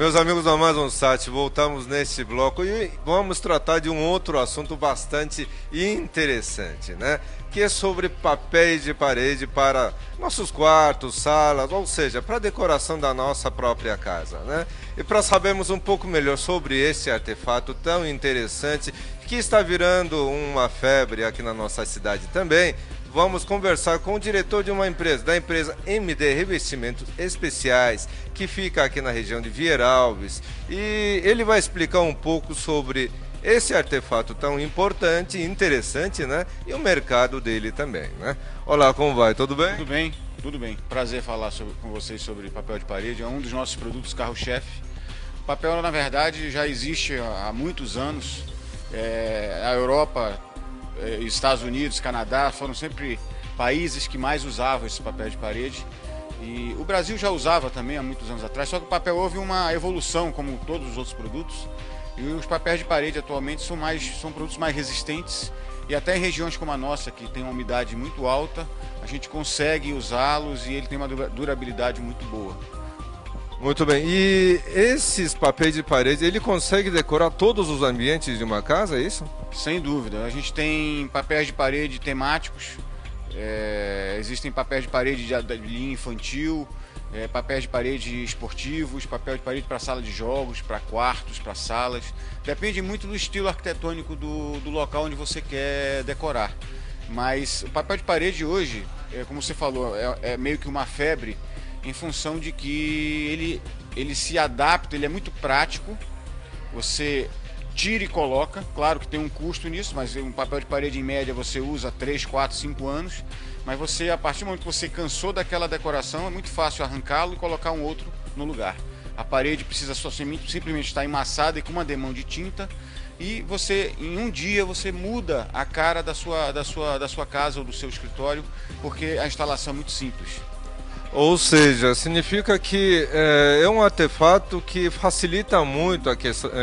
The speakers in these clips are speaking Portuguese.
Meus amigos do Amazon Sat, voltamos neste bloco e vamos tratar de um outro assunto bastante interessante, né? Que é sobre papéis de parede para nossos quartos, salas, ou seja, para a decoração da nossa própria casa, né? E para sabermos um pouco melhor sobre esse artefato tão interessante que está virando uma febre aqui na nossa cidade também, vamos conversar com o diretor de uma empresa, da empresa MD Revestimentos Especiais, que fica aqui na região de Vieralves, e ele vai explicar um pouco sobre esse artefato tão importante e interessante, né? E o mercado dele também, né? Olá, como vai? Tudo bem? Tudo bem, tudo bem. Prazer falar com vocês sobre papel de parede. É um dos nossos produtos carro-chefe. O papel, na verdade, já existe há muitos anos. A Europa, Estados Unidos, Canadá foram sempre países que mais usavam esse papel de parede. E o Brasil já usava também há muitos anos atrás, só que o papel houve uma evolução, como todos os outros produtos. E os papéis de parede atualmente são produtos mais resistentes, e até em regiões como a nossa, que tem uma umidade muito alta, a gente consegue usá-los e ele tem uma durabilidade muito boa. Muito bem. E esses papéis de parede, ele consegue decorar todos os ambientes de uma casa, é isso? Sem dúvida. A gente tem papéis de parede temáticos, existem papéis de parede de linha infantil, papéis de parede esportivos, papel de parede para sala de jogos, para quartos, para salas. Depende muito do estilo arquitetônico do local onde você quer decorar. Mas o papel de parede hoje, como você falou, é meio que uma febre em função de que ele se adapta, ele é muito prático. Você tira e coloca, claro que tem um custo nisso, mas um papel de parede em média você usa 3, 4, 5 anos. Mas você, a partir do momento que você cansou daquela decoração, é muito fácil arrancá-lo e colocar um outro no lugar. A parede precisa só simplesmente estar emassada e com uma demão de tinta, e você, em um dia, você muda a cara da sua casa ou do seu escritório, porque a instalação é muito simples. Ou seja, significa que é um artefato que facilita muito a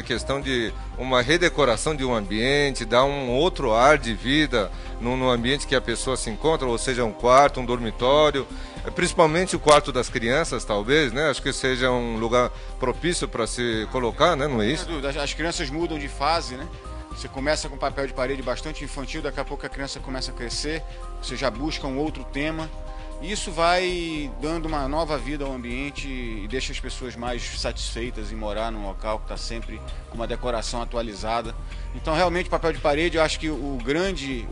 questão de uma redecoração de um ambiente, dá um outro ar de vida no ambiente que a pessoa se encontra, ou seja, um quarto, um dormitório, principalmente o quarto das crianças, talvez, né? Acho que seja um lugar propício para se colocar, né? Não é isso? As crianças mudam de fase, né? Você começa com papel de parede bastante infantil, daqui a pouco a criança começa a crescer, você já busca um outro tema. Isso vai dando uma nova vida ao ambiente e deixa as pessoas mais satisfeitas em morar num local que está sempre com uma decoração atualizada. Então, realmente, papel de parede, eu acho que a grande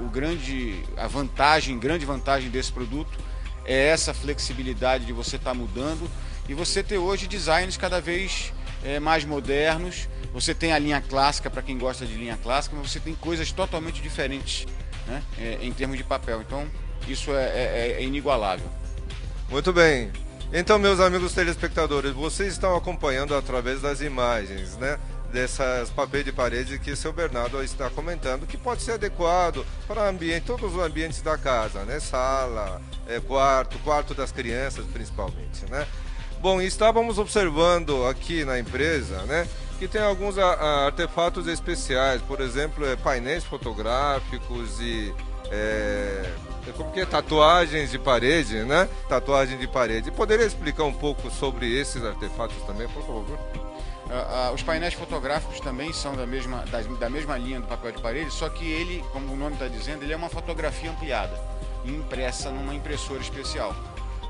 vantagem desse produto é essa flexibilidade de você estar mudando e você ter hoje designs cada vez mais modernos. Você tem a linha clássica, para quem gosta de linha clássica, mas você tem coisas totalmente diferentes, né, em termos de papel. Então, isso é inigualável. Muito bem. Então, meus amigos telespectadores, vocês estão acompanhando através das imagens, né, dessas papéis de parede que o seu Bernardo está comentando, que pode ser adequado para todos os ambientes da casa, né, sala, quarto das crianças principalmente, né. Bom, estávamos observando aqui na empresa, né, que tem alguns artefatos especiais, por exemplo, painéis fotográficos e como que é? Tatuagens de parede, né? Tatuagem de parede. Poderia explicar um pouco sobre esses artefatos também, por favor? Os painéis fotográficos também são da mesma linha do papel de parede, só que ele, como o nome está dizendo, ele é uma fotografia ampliada e impressa numa impressora especial.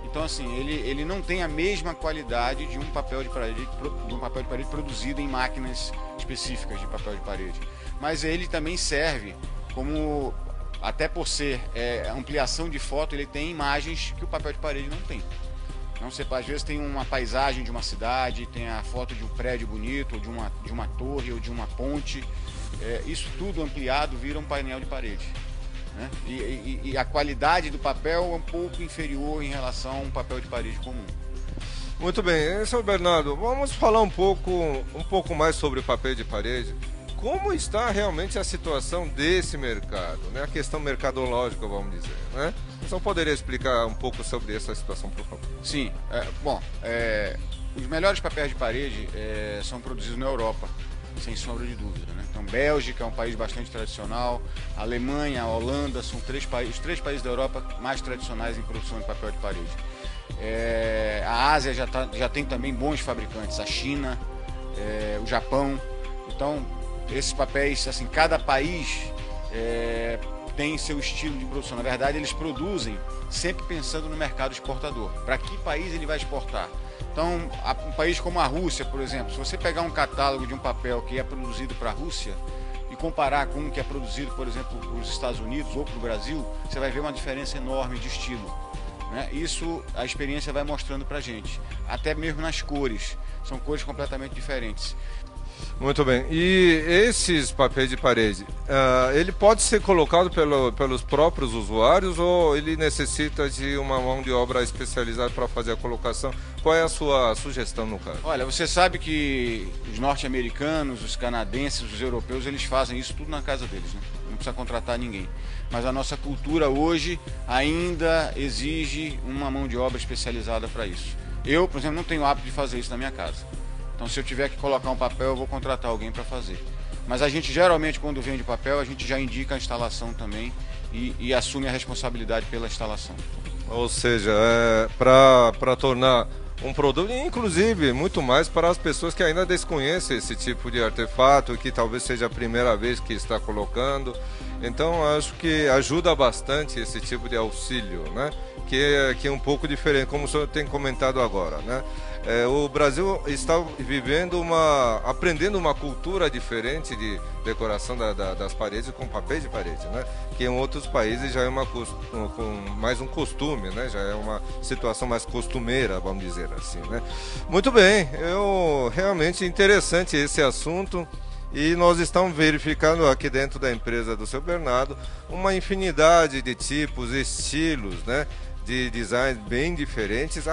Então, assim, ele não tem a mesma qualidade de um papel de parede produzido em máquinas específicas de papel de parede. Mas ele também serve como, até por ser ampliação de foto, ele tem imagens que o papel de parede não tem. Então, você às vezes tem uma paisagem de uma cidade, tem a foto de um prédio bonito, ou de uma torre, ou de uma ponte. Isso tudo ampliado vira um painel de parede, né? E a qualidade do papel é um pouco inferior em relação a um papel de parede comum. Muito bem, seu Bernardo, vamos falar um pouco mais sobre papel de parede. Como está realmente a situação desse mercado, né? A questão mercadológica, vamos dizer, né? Você poderia explicar um pouco sobre essa situação, por favor? Sim, os melhores papéis de parede são produzidos na Europa, sem sombra de dúvida, né? Então, Bélgica é um país bastante tradicional, a Alemanha, a Holanda são os três países da Europa mais tradicionais em produção de papel de parede. A Ásia já tem também bons fabricantes, a China, o Japão. Então, esses papéis, assim, cada país tem seu estilo de produção. Na verdade, eles produzem sempre pensando no mercado exportador. Para que país ele vai exportar? Então, um país como a Rússia, por exemplo, se você pegar um catálogo de um papel que é produzido para a Rússia e comparar com um que é produzido, por exemplo, para os Estados Unidos ou para o Brasil, você vai ver uma diferença enorme de estilo, né? Isso a experiência vai mostrando para a gente, até mesmo nas cores, são cores completamente diferentes. Muito bem. E esses papéis de parede, ele pode ser colocado pelos próprios usuários ou ele necessita de uma mão de obra especializada para fazer a colocação? Qual é a sua sugestão no caso? Olha, você sabe que os norte-americanos, os canadenses, os europeus, eles fazem isso tudo na casa deles, né? Não precisa contratar ninguém. Mas a nossa cultura hoje ainda exige uma mão de obra especializada para isso. Eu, por exemplo, não tenho o hábito de fazer isso na minha casa. Então, se eu tiver que colocar um papel, eu vou contratar alguém para fazer. Mas a gente, geralmente, quando vende papel, a gente já indica a instalação também e assume a responsabilidade pela instalação. Ou seja, para tornar um produto, inclusive, muito mais para as pessoas que ainda desconhecem esse tipo de artefato, que talvez seja a primeira vez que está colocando. Então, acho que ajuda bastante esse tipo de auxílio, né? Que é um pouco diferente, como o senhor tem comentado agora, né? O Brasil está aprendendo uma cultura diferente de decoração das paredes com papéis de parede, né? Que em outros países já é mais um costume, né? Já é uma situação mais costumeira, vamos dizer assim, né? Muito bem, realmente interessante esse assunto. E nós estamos verificando aqui dentro da empresa do seu Bernardo uma infinidade de tipos, estilos, né, de design bem diferentes,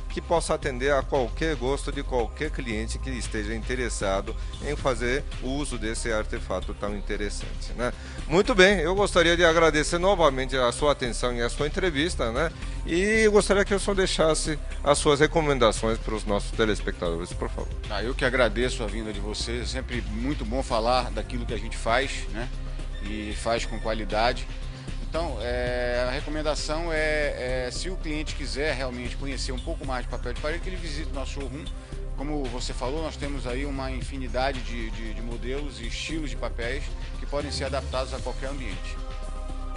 que possa atender a qualquer gosto de qualquer cliente que esteja interessado em fazer uso desse artefato tão interessante, né? Muito bem, eu gostaria de agradecer novamente a sua atenção e a sua entrevista, né? E gostaria que o senhor deixasse as suas recomendações para os nossos telespectadores, por favor. Eu que agradeço a vinda de vocês, é sempre muito bom falar daquilo que a gente faz, né? E faz com qualidade. Então, a recomendação se o cliente quiser realmente conhecer um pouco mais de papel de parede, que ele visite o nosso showroom. Como você falou, nós temos aí uma infinidade de modelos e estilos de papéis que podem ser adaptados a qualquer ambiente.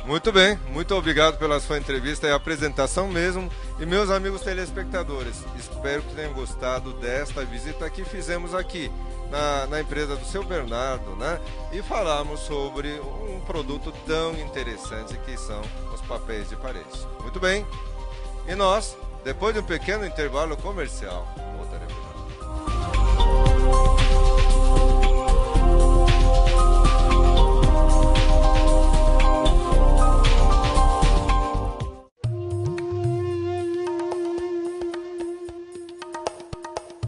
Muito bem, muito obrigado pela sua entrevista e apresentação mesmo. E meus amigos telespectadores, espero que tenham gostado desta visita que fizemos aqui na empresa do seu Bernardo, né? E falamos sobre um produto tão interessante que são os papéis de parede. Muito bem, e nós, depois de um pequeno intervalo comercial, voltaremos.